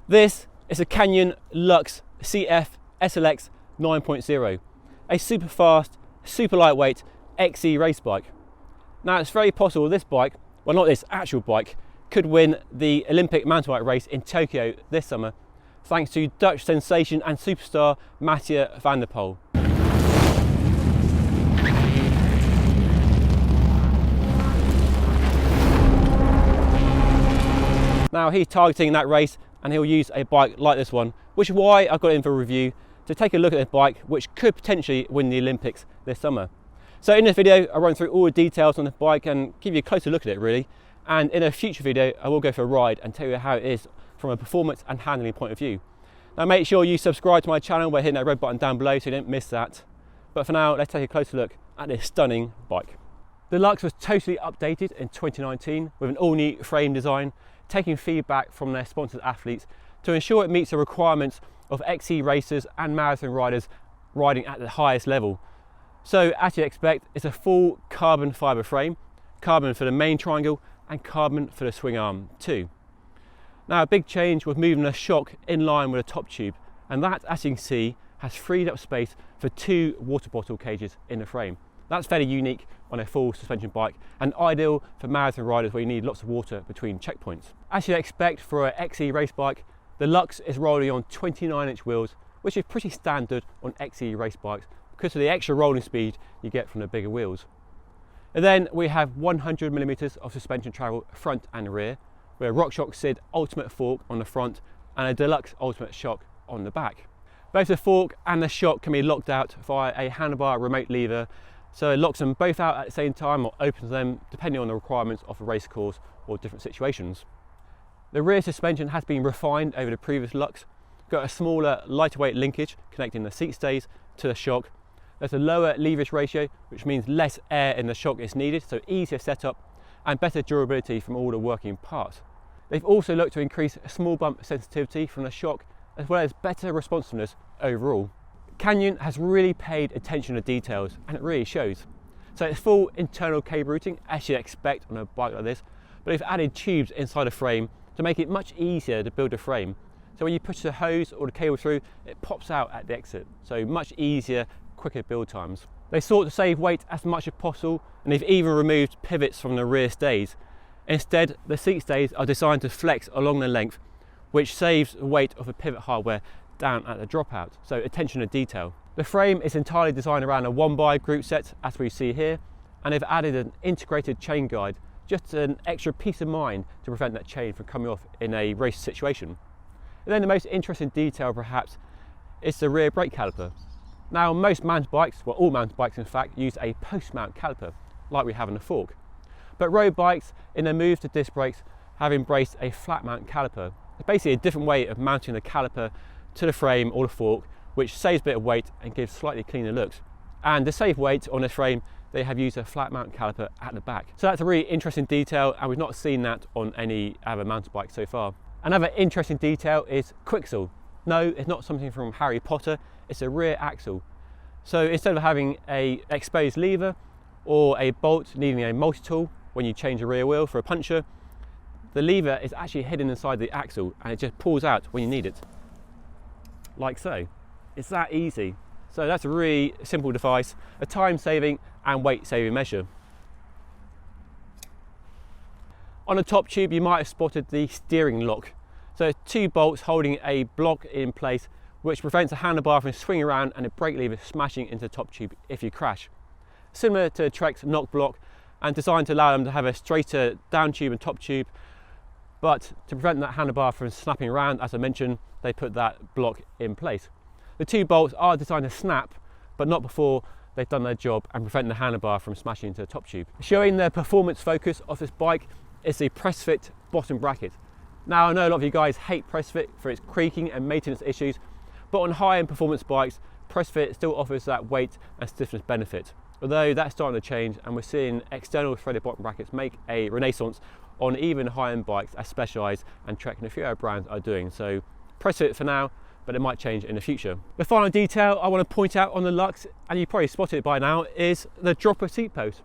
This is a Canyon Lux CF SLX 9.0, a super fast, super lightweight XC race bike. Now it's very possible this bike, well not this actual bike, could win the Olympic mountain bike race in Tokyo this summer, thanks to Dutch sensation and superstar Mathieu van der Poel. Now he's targeting that race and he'll use a bike like this one, which is why I got it in for a review, to take a look at this bike which could potentially win the Olympics this summer. So in this video I run through all the details on the bike and give you a closer look at it really, and in a future video I will go for a ride and tell you how it is from a performance and handling point of view. Now make sure you subscribe to my channel by hitting that red button down below so you don't miss that. But for now, let's take a closer look at this stunning bike. The Lux was totally updated in 2019 with an all-new frame design, taking feedback from their sponsored athletes to ensure it meets the requirements of XC racers and marathon riders riding at the highest level. So as you'd expect, it's a full carbon fibre frame, carbon for the main triangle and carbon for the swing arm too. Now a big change was moving the shock in line with the top tube, and that, as you can see, has freed up space for 2 water bottle cages in the frame. That's fairly unique on a full suspension bike and ideal for marathon riders where you need lots of water between checkpoints. As you'd expect for an XC race bike, the Lux is rolling on 29-inch wheels, which is pretty standard on XC race bikes because of the extra rolling speed you get from the bigger wheels. And then we have 100mm of suspension travel front and rear, with a RockShox SID Ultimate fork on the front and a Deluxe Ultimate shock on the back. Both the fork and the shock can be locked out via a handlebar remote lever, so it locks them both out at the same time or opens them depending on the requirements of a race course or different situations. The rear suspension has been refined over the previous Lux, got a smaller, lighter weight linkage connecting the seat stays to the shock. There's a lower leverage ratio, which means less air in the shock is needed, so easier setup and better durability from all the working parts. They've also looked to increase small bump sensitivity from the shock, as well as better responsiveness overall. Canyon has really paid attention to details, and it really shows. So it's full internal cable routing, as you'd expect on a bike like this, but they've added tubes inside the frame to make it much easier to build a frame. So when you push the hose or the cable through, it pops out at the exit. So much easier, quicker build times. They sought to save weight as much as possible, and they've even removed pivots from the rear stays. Instead, the seat stays are designed to flex along the length, which saves the weight of the pivot hardware down at the dropout, so attention to detail. The frame is entirely designed around a 1x group set, as we see here, and they've added an integrated chain guide, just an extra peace of mind to prevent that chain from coming off in a race situation. And then the most interesting detail perhaps is the rear brake caliper. Now most mountain bikes, well all mountain bikes in fact, use a post-mount caliper, like we have in the fork. But road bikes, in their move to disc brakes, have embraced a flat mount caliper. It's basically a different way of mounting the caliper to the frame or the fork, which saves a bit of weight and gives slightly cleaner looks. And to save weight on this frame, they have used a flat mount caliper at the back. So that's a really interesting detail, and we've not seen that on any other mountain bike so far. Another interesting detail is quicksell. No, it's not something from Harry Potter, it's a rear axle. So instead of having an exposed lever or a bolt needing a multi-tool when you change a rear wheel for a puncture, the lever is actually hidden inside the axle and it just pulls out when you need it. Like so. It's that easy. So that's a really simple device, a time-saving and weight-saving measure. On the top tube you might have spotted the steering lock. So 2 bolts holding a block in place which prevents the handlebar from swinging around and the brake lever smashing into the top tube if you crash. Similar to Trek's knock block and designed to allow them to have a straighter down tube and top tube, but to prevent that handlebar from snapping around, as I mentioned, they put that block in place. The 2 bolts are designed to snap, but not before they've done their job and prevent the handlebar from smashing into the top tube. Showing the performance focus of this bike is the press fit bottom bracket. Now I know a lot of you guys hate press fit for its creaking and maintenance issues, but on high-end performance bikes, press fit still offers that weight and stiffness benefit. Although that's starting to change and we're seeing external threaded bottom brackets make a renaissance on even high-end bikes as Specialized and Trek and a few other brands are doing. So press fit for now, but it might change in the future. The final detail I want to point out on the Lux, and you probably spotted it by now, is the dropper seat post.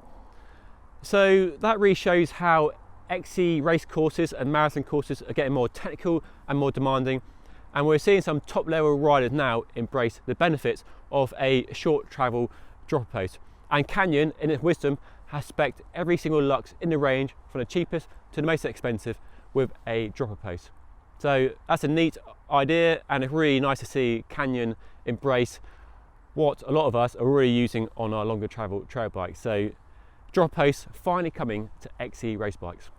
So that really shows how XC race courses and marathon courses are getting more technical and more demanding, and we're seeing some top level riders now embrace the benefits of a short travel dropper post. And Canyon, in its wisdom, has spec'd every single Lux in the range from the cheapest to the most expensive with a dropper post. So that's a neat idea, and it's really nice to see Canyon embrace what a lot of us are already using on our longer travel trail bikes. So dropper posts finally coming to XC race bikes.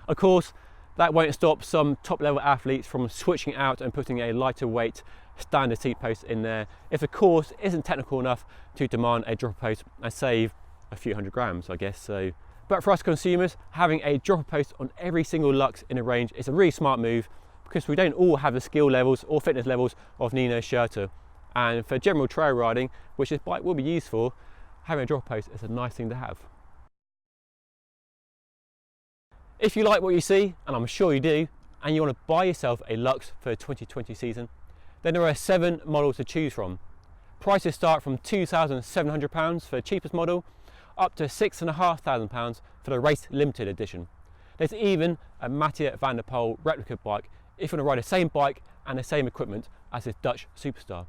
Of course, that won't stop some top level athletes from switching out and putting a lighter weight standard seat post in there if the course isn't technical enough to demand a dropper post and save a few hundred grams, I guess. So, but for us consumers, having a dropper post on every single Lux in a range is a really smart move, because we don't all have the skill levels or fitness levels of Nino Schurter. And for general trail riding, which this bike will be used for, having a dropper post is a nice thing to have. If you like what you see, and I'm sure you do, and you want to buy yourself a Lux for the 2020 season, then there are 7 models to choose from. Prices start from £2,700 for the cheapest model, up to £6,500 for the race limited edition. There's even a Mathieu van der Poel replica bike if you want to ride the same bike and the same equipment as this Dutch superstar.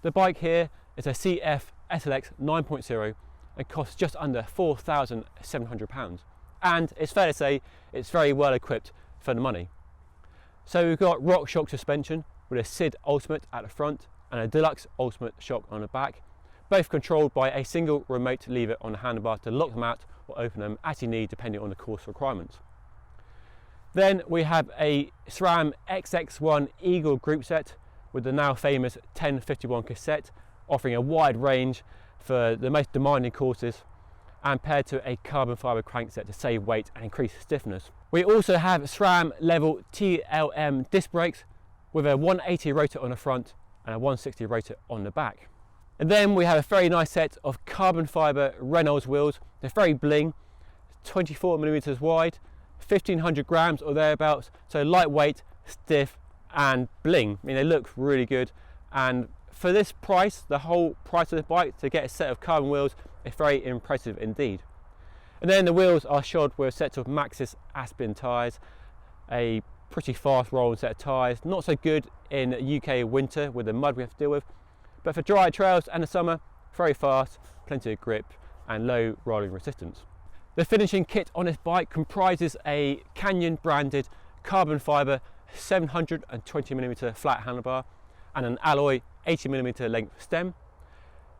The bike here is a CF SLX 9.0 and costs just under £4,700. And it's fair to say it's very well equipped for the money. So we've got RockShox suspension with a SID Ultimate at the front and a Deluxe Ultimate shock on the back, both controlled by a single remote lever on the handlebar to lock them out or open them as you need depending on the course requirements. Then we have a SRAM XX1 Eagle group set with the now famous 1051 cassette, offering a wide range for the most demanding courses, and paired to a carbon fibre crankset to save weight and increase stiffness. We also have SRAM level TLM disc brakes with a 180 rotor on the front and a 160 rotor on the back. And then we have a very nice set of carbon fibre Reynolds wheels. They're very bling, 24mm wide, 1500 grams or thereabouts, so lightweight, stiff and bling. I mean, they look really good, and for this price, the whole price of the bike, to get a set of carbon wheels is very impressive indeed. And then the wheels are shod with a set of Maxxis Aspen tyres, a pretty fast rolling set of tyres, not so good in UK winter with the mud we have to deal with, but for dry trails and the summer, very fast, plenty of grip and low rolling resistance. The finishing kit on this bike comprises a Canyon branded carbon fibre 720mm flat handlebar and an alloy 80mm length stem.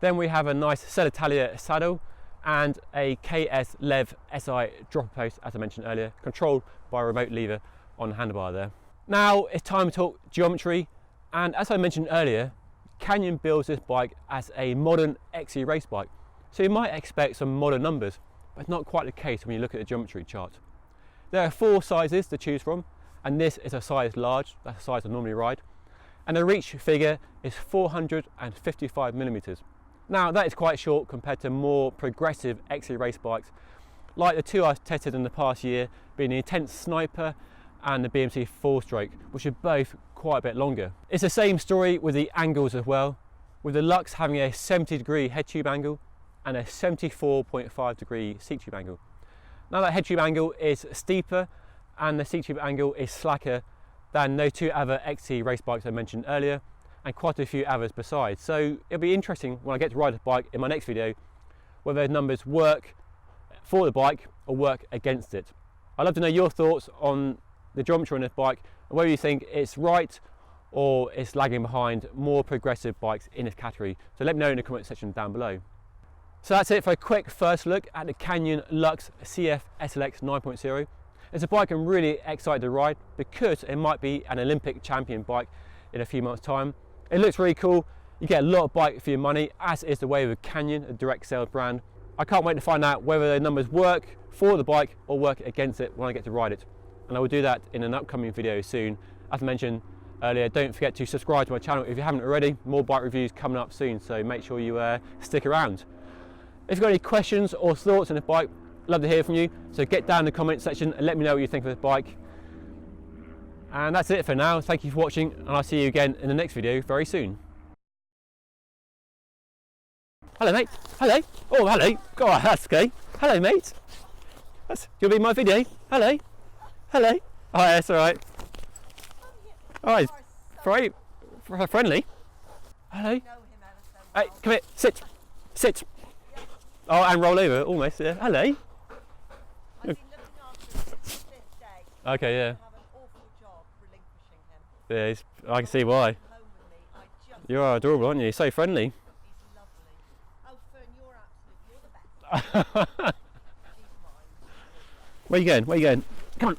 Then we have a nice Cellitalia saddle and a KS Lev SI dropper post, as I mentioned earlier, controlled by a remote lever on the handlebar there. Now it's time to talk geometry, and as I mentioned earlier, Canyon builds this bike as a modern XC race bike, so you might expect some modern numbers, but it's not quite the case when you look at the geometry chart. There are 4 sizes to choose from, and this is a size large, that's the size I normally ride, and the reach figure is 455mm. Now that is quite short compared to more progressive XC race bikes, like the 2 I've tested in the past year, being the Intense Sniper and the BMC 4-stroke, which are both quite a bit longer. It's the same story with the angles as well, with the Lux having a 70-degree head tube angle and a 74.5-degree seat tube angle. Now that head tube angle is steeper and the seat tube angle is slacker than those 2 other XC race bikes I mentioned earlier, and quite a few others besides. So it'll be interesting when I get to ride the bike in my next video whether those numbers work for the bike or work against it. I'd love to know your thoughts on the geometry on this bike and whether you think it's right or it's lagging behind more progressive bikes in this category. So let me know in the comment section down below. So that's it for a quick first look at the Canyon Lux CF SLX 9.0. It's a bike I'm really excited to ride because it might be an Olympic champion bike in a few months' time. It looks really cool. You get a lot of bike for your money, as is the way with Canyon, a direct sales brand. I can't wait to find out whether the numbers work for the bike or work against it when I get to ride it. And I will do that in an upcoming video soon. As I mentioned earlier, don't forget to subscribe to my channel if you haven't already. More bike reviews coming up soon, so make sure you stick around. If you've got any questions or thoughts on this bike, I'd love to hear from you. So get down in the comment section and let me know what you think of this bike. And that's it for now. Thank you for watching, and I'll see you again in the next video very soon. Hello, mate. Hello. Oh, hello. God, that's okay. Hello, mate. You'll be in my video. Hello. Hello. Oh, yeah, that's all right. Oh, he's very friendly. Hello. Hey, come here. Sit. Sit. Oh, and roll over almost. Yeah. Hello. I've been looking after him since this day. Okay, yeah. I have an awful job relinquishing him. Yeah, I can see why. Home with me. I just You are adorable, aren't you? So friendly. he's lovely. Oh, Fern, you're absolutely, you're the best. He's mine. Where you going? Where you going? Come on.